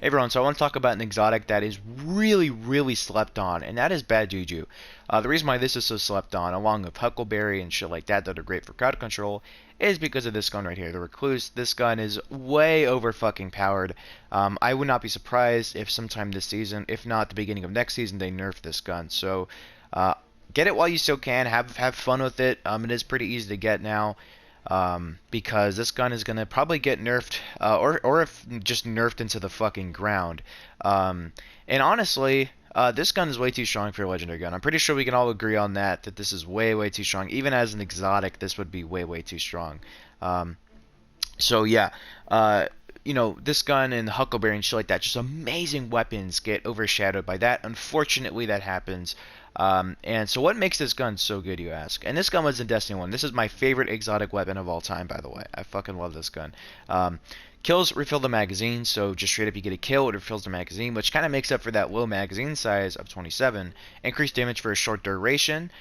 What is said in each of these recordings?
Hey everyone, so I want to talk about an exotic that is really, really slept on, and that is Bad Juju. The reason why this is so slept on, along with Huckleberry and shit like that are great for crowd control, is because of this gun right here, the Recluse. This gun is way over fucking powered. I would not be surprised if sometime this season, if not the beginning of next season, they nerf this gun. So, uh, get it while you still can. Have fun with it. It is pretty easy to get now because this gun is gonna probably get nerfed, or if just nerfed into the fucking ground. Um, and honestly, this gun is way too strong for a legendary gun. I'm pretty sure we can all agree on that. That this is way, way too strong. Even as an exotic, this would be way, way too strong. Um, so yeah, uh, this gun and Huckleberry and shit like that, just amazing weapons get overshadowed by that. Unfortunately, that happens. And so what makes this gun so good, you ask? And this gun was in Destiny 1. This is my favorite exotic weapon of all time, by the way. I fucking love this gun. Um, Kills refill the magazine, so just straight up you get a kill, it refills the magazine, which kind of makes up for that low magazine size of 27. Increased damage for a short duration,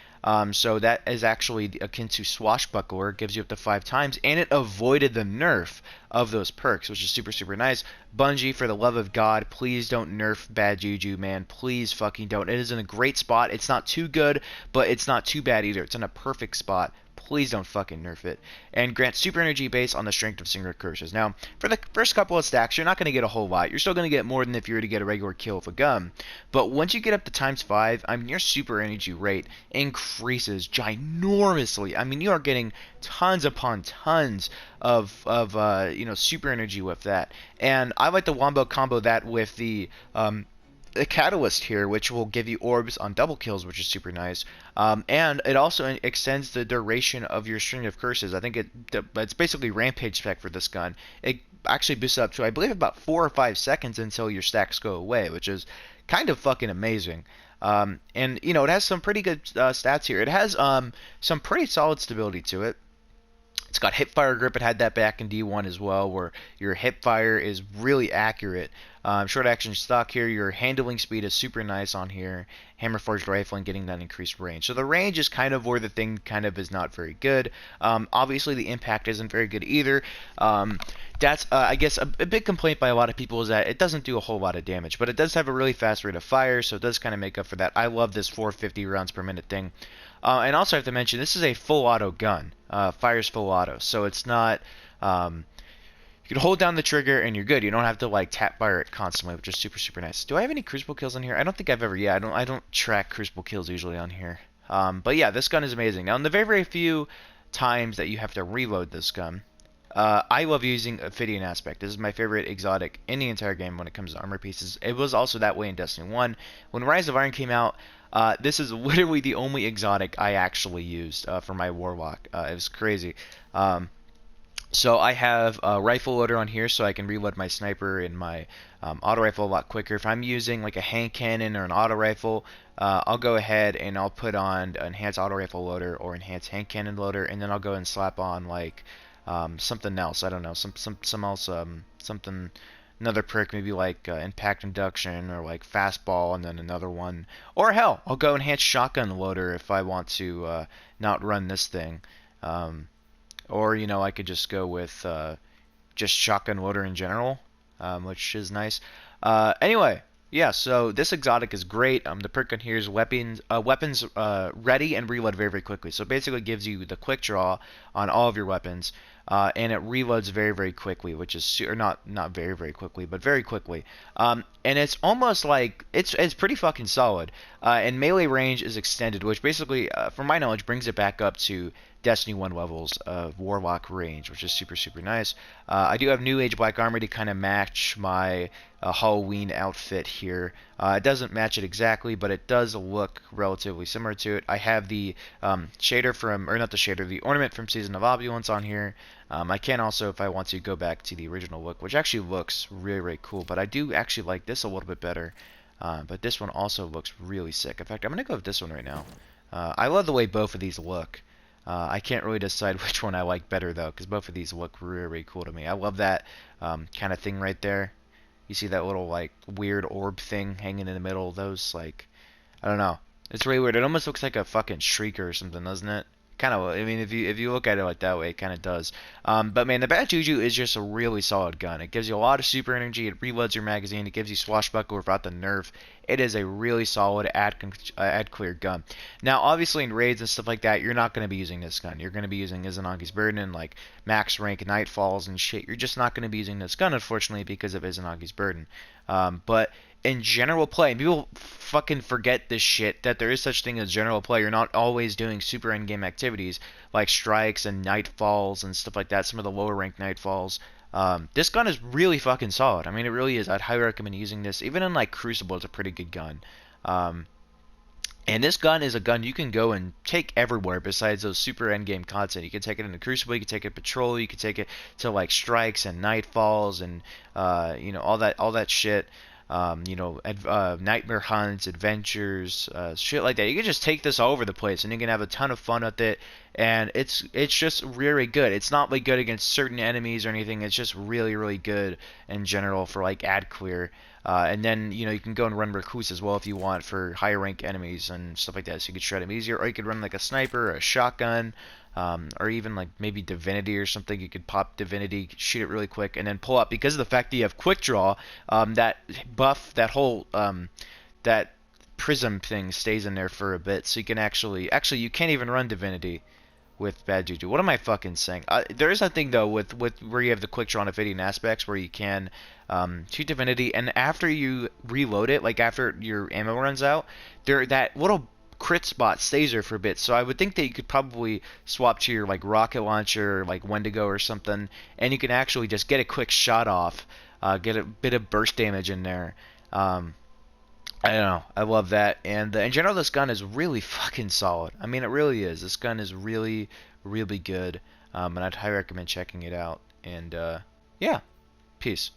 so that is actually akin to Swashbuckler, gives you up to 5 times, and it avoided the nerf of those perks, which is super, super nice. Bungie, for the love of God, please don't nerf Bad Juju, man. Please fucking don't. It is in a great spot. It's not too good, but it's not too bad either. It's in a perfect spot. Please don't fucking nerf it. And grant super energy based on the strength of single curses. Now, for the first couple of stacks, you're not going to get a whole lot. You're still going to get more than if you were to get a regular kill with a gun. But once you get up to times 5, I mean, your super energy rate increases ginormously. I mean, you are getting tons upon tons of super energy with that. And I like to wombo combo that with the catalyst here, which will give you orbs on double kills, which is super nice. And it also extends the duration of your string of curses. I think it's basically rampage spec for this gun. It actually boosts up to, I believe, about 4 or 5 seconds until your stacks go away, which is kind of fucking amazing. And it has some pretty good stats here. It has some pretty solid stability to it. It's got hipfire grip. It had that back in D1 as well, where your hipfire is really accurate. Short action stock here. Your handling speed is super nice on here. Hammer forged rifle and getting that increased range. So the range is kind of where the thing kind of is not very good. Obviously the impact isn't very good either. That's I guess a big complaint by a lot of people is that it doesn't do a whole lot of damage, but it does have a really fast rate of fire, so it does kind of make up for that. I love this 450 rounds per minute thing. And also I have to mention, this is a full auto gun. Fires full auto, so it's not. You can hold down the trigger and you're good. You don't have to like tap fire it constantly, which is super, super nice. Do I have any crucible kills on here? I don't think I've ever. Yeah, I don't track crucible kills usually on here. But yeah, this gun is amazing. Now, in the very, very few times that you have to reload this gun, I love using Ophidian Aspect. This is my favorite exotic in the entire game when it comes to armor pieces. It was also that way in Destiny 1. When Rise of Iron came out, this is literally the only exotic I actually used for my Warlock. It was crazy. So I have a rifle loader on here so I can reload my sniper and my auto rifle a lot quicker. If I'm using like a hand cannon or an auto rifle, I'll go ahead and I'll put on enhanced auto rifle loader or enhanced hand cannon loader, and then I'll go and slap on like something else. I don't know, some else, something, another perk, maybe like impact induction or like fastball, and then another one. Or hell, I'll go enhance shotgun loader if I want to not run this thing. Um, or I could just go with just shotgun loader in general, which is nice. Anyway, yeah. So this exotic is great. The perk on here is weapons ready and reload very, very quickly. So it basically gives you the quick draw on all of your weapons, and it reloads very, very quickly, which is or not very, very quickly, but very quickly. And it's almost like it's pretty fucking solid. And melee range is extended, which basically, from my knowledge, brings it back up to Destiny 1 levels of Warlock range, which is super, super nice. I do have New Age Black Armor to kind of match my Halloween outfit here. It doesn't match it exactly, but it does look relatively similar to it. I have the shader from, or not the shader, the ornament from Season of Opulence on here. I can also, if I want to, go back to the original look, which actually looks really, really cool, but I do actually like this a little bit better. But this one also looks really sick. In fact, I'm going to go with this one right now. I love the way both of these look. I can't really decide which one I like better, though, because both of these look really, really cool to me. I love that kind of thing right there. You see that little, like, weird orb thing hanging in the middle of those, like, I don't know. It's really weird. It almost looks like a fucking shrieker or something, doesn't it? kind of, I mean, if you look at it like that way, it kind of does. But man, the Bad Juju is just a really solid gun. It gives you a lot of super energy. It reloads your magazine. It gives you swashbuckle without the nerf. It is a really solid ad clear gun. Now, obviously in raids and stuff like that, you're not going to be using this gun. You're going to be using Izanagi's Burden and like max rank Nightfalls and shit. You're just not going to be using this gun, unfortunately, because of Izanagi's Burden. But in general play, people fucking forget this shit, that there is such thing as general play. You're not always doing super endgame activities like strikes and nightfalls and stuff like that, some of the lower ranked nightfalls. This gun is really fucking solid. I mean, it really is. I'd highly recommend using this. Even in like Crucible, it's a pretty good gun. And this gun is a gun you can go and take everywhere besides those super endgame content. You can take it into Crucible, you can take it to Patrol, you can take it to like strikes and nightfalls and you know, all that shit. You know, nightmare hunts, adventures, shit like that. You can just take this all over the place, and you can have a ton of fun with it. And it's just really good. It's not like good against certain enemies or anything. It's just really good in general for like ad clear. And then you know you can go and run recluse as well if you want for higher rank enemies and stuff like that. So you could shred them easier, or you could run like a sniper, or a shotgun. Or even like maybe Divinity or something. You could pop Divinity, shoot it really quick, and then pull up. Because of the fact that you have quick draw, that buff, that whole that prism thing stays in there for a bit. So you can actually you can't even run Divinity with Bad Juju. What am I fucking saying? There is a thing though with where you have the quick draw and evading aspects where you can shoot Divinity, and after you reload it, like after your ammo runs out, that little crit spot stays there for a bit. So I would think that you could probably swap to your like rocket launcher, like Wendigo or something, and you can actually just get a quick shot off, get a bit of burst damage in there. I don't know. I love that. And in general, this gun is really fucking solid. I mean, it really is. This gun is really good. And I'd highly recommend checking it out. And yeah, peace.